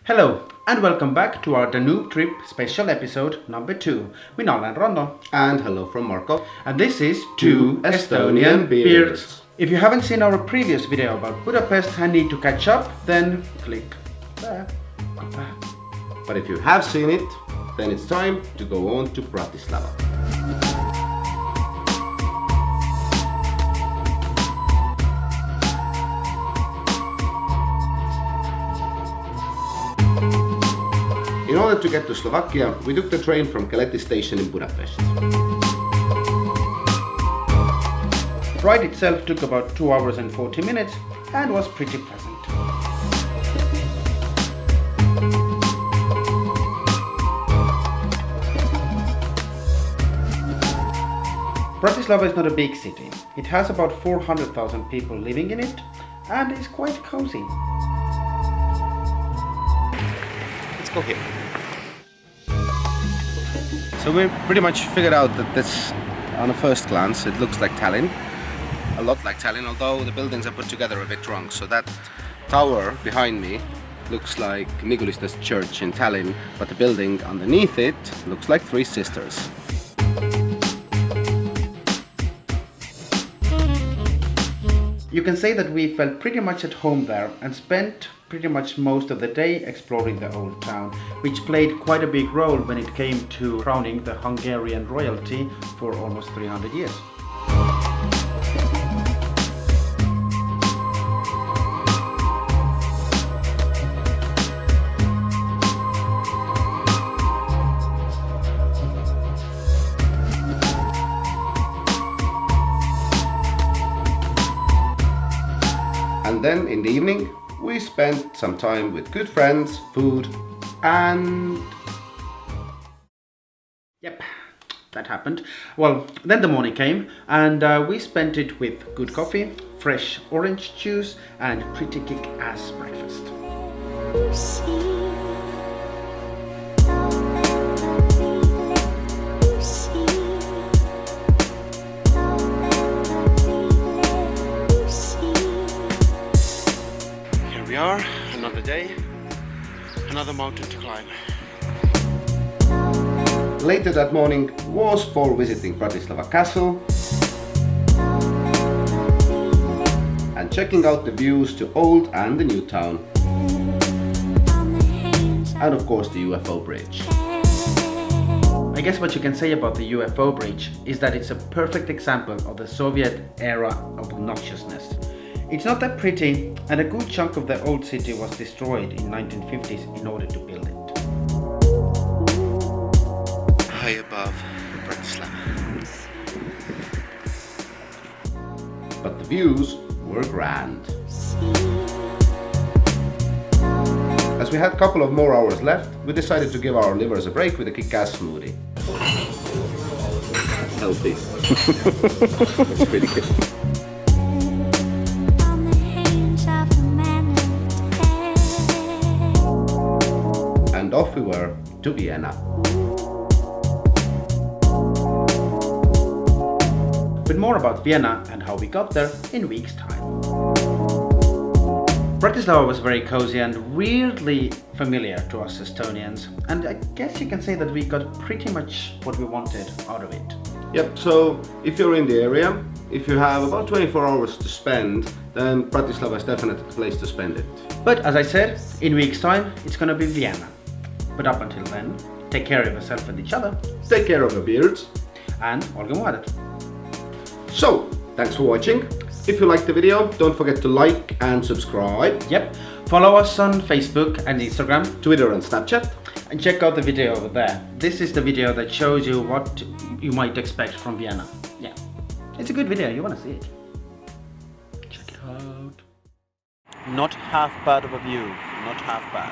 Hello and welcome back to our Danube trip special episode number 2. Minä olen Ronno. And hello from Marco. And this is Two Estonian beards. If you haven't seen our previous video about Budapest and need to catch up, then click there. But if you have seen it, then it's time to go on to Bratislava. In order to get to Slovakia, we took the train from Keleti station in Budapest. The ride itself took about 2 hours and 40 minutes and was pretty pleasant. Bratislava is not a big city. It has about 400,000 people living in it and is quite cozy. Let's go here. So we pretty much figured out that this, on a first glance, it looks like Tallinn. A lot like Tallinn, although the buildings are put together a bit wrong. So that tower behind me looks like Nigulista's church in Tallinn, but the building underneath it looks like Three Sisters. You can say that we felt pretty much at home there and spent pretty much most of the day exploring the old town, which played quite a big role when it came to crowning the Hungarian royalty for almost 300 years. And then in the evening, we spent some time with good friends, food, and... Yep, that happened. Well, then the morning came and we spent it with good coffee, fresh orange juice and pretty kick-ass breakfast. Here we are, another day, another mountain to climb. Later that morning was for visiting Bratislava Castle and checking out the views to old and the new town, and of course the UFO bridge. I guess what you can say about the UFO bridge is that it's a perfect example of the Soviet era of obnoxiousness. It's not that pretty, and a good chunk of the old city was destroyed in 1950s in order to build it. High above Bratislava. But the views were grand. As we had a couple of more hours left, we decided to give our livers a break with a kick-ass smoothie. Healthy. That's pretty good. And off we were to Vienna. But more about Vienna and how we got there in a week's time. Bratislava was very cozy and weirdly familiar to us Estonians, and I guess you can say that we got pretty much what we wanted out of it. Yep, so if you're in the area, if you have about 24 hours to spend, then Bratislava is definitely the place to spend it. But as I said, in a week's time it's gonna be Vienna. But up until then, take care of yourself and each other, Take care of your beards. and olge muadet. So, thanks for watching. If you liked the video, don't forget to like and subscribe, Yep, follow us on Facebook and Instagram, Twitter and Snapchat. and check out the video over there. This is the video that shows you what you might expect from Vienna. Yeah, it's a good video, you wanna see it. Check it out. Not half bad of a view, not half bad.